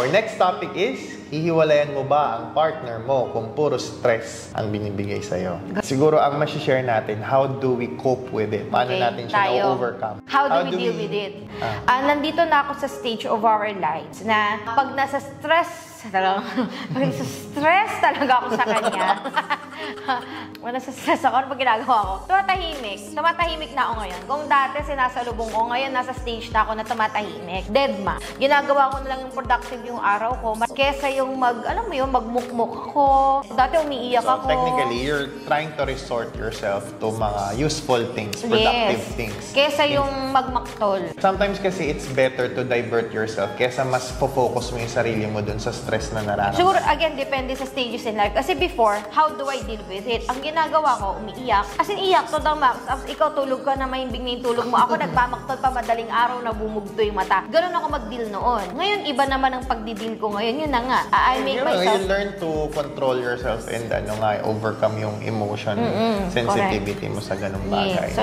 Our next topic is, hihiwalayan mo ba ang partner mo kung puro stress ang binibigay sa'yo? Siguro ang masishare natin, how do we cope with it? Paano natin siya na-overcome? How do we deal with it? Nandito na ako sa stage of our lives na pag nasa stress talaga ako sa kanya. Wala sa stress ako, ano pa ginagawa ko? Tumatahimik na ako ngayon. Kung dati sinasalubong ko, ngayon nasa stage na ako na tumatahimik. Deadma. Ginagawa ko na lang yung productive yung araw ko. Kesa yung magmukmuk ako. Dati umiiyak ako. So technically, you're trying to resort yourself to mga useful things, productive things. Kesa yung magmaktol. Sometimes kasi it's better to divert yourself kesa mas focus mo yung sarili mo dun sa stress na nararamdaman. Siguro, again, depende sa stages in life. Kasi before, how do I deal with it? Ang ginagawa ko, umiiyak. As in, iyak to the max. Ikaw tulog ka na mahimbing na yung tulog mo. Ako nagpamaktol pa madaling araw na bumugto yung mata. Ganun ako mag-deal noon. Ngayon, iba naman ang pag-deal ko ngayon. Yun na nga. I make myself... You learn to control yourself and overcome yung emotion, sensitivity mo sa ganung bagay.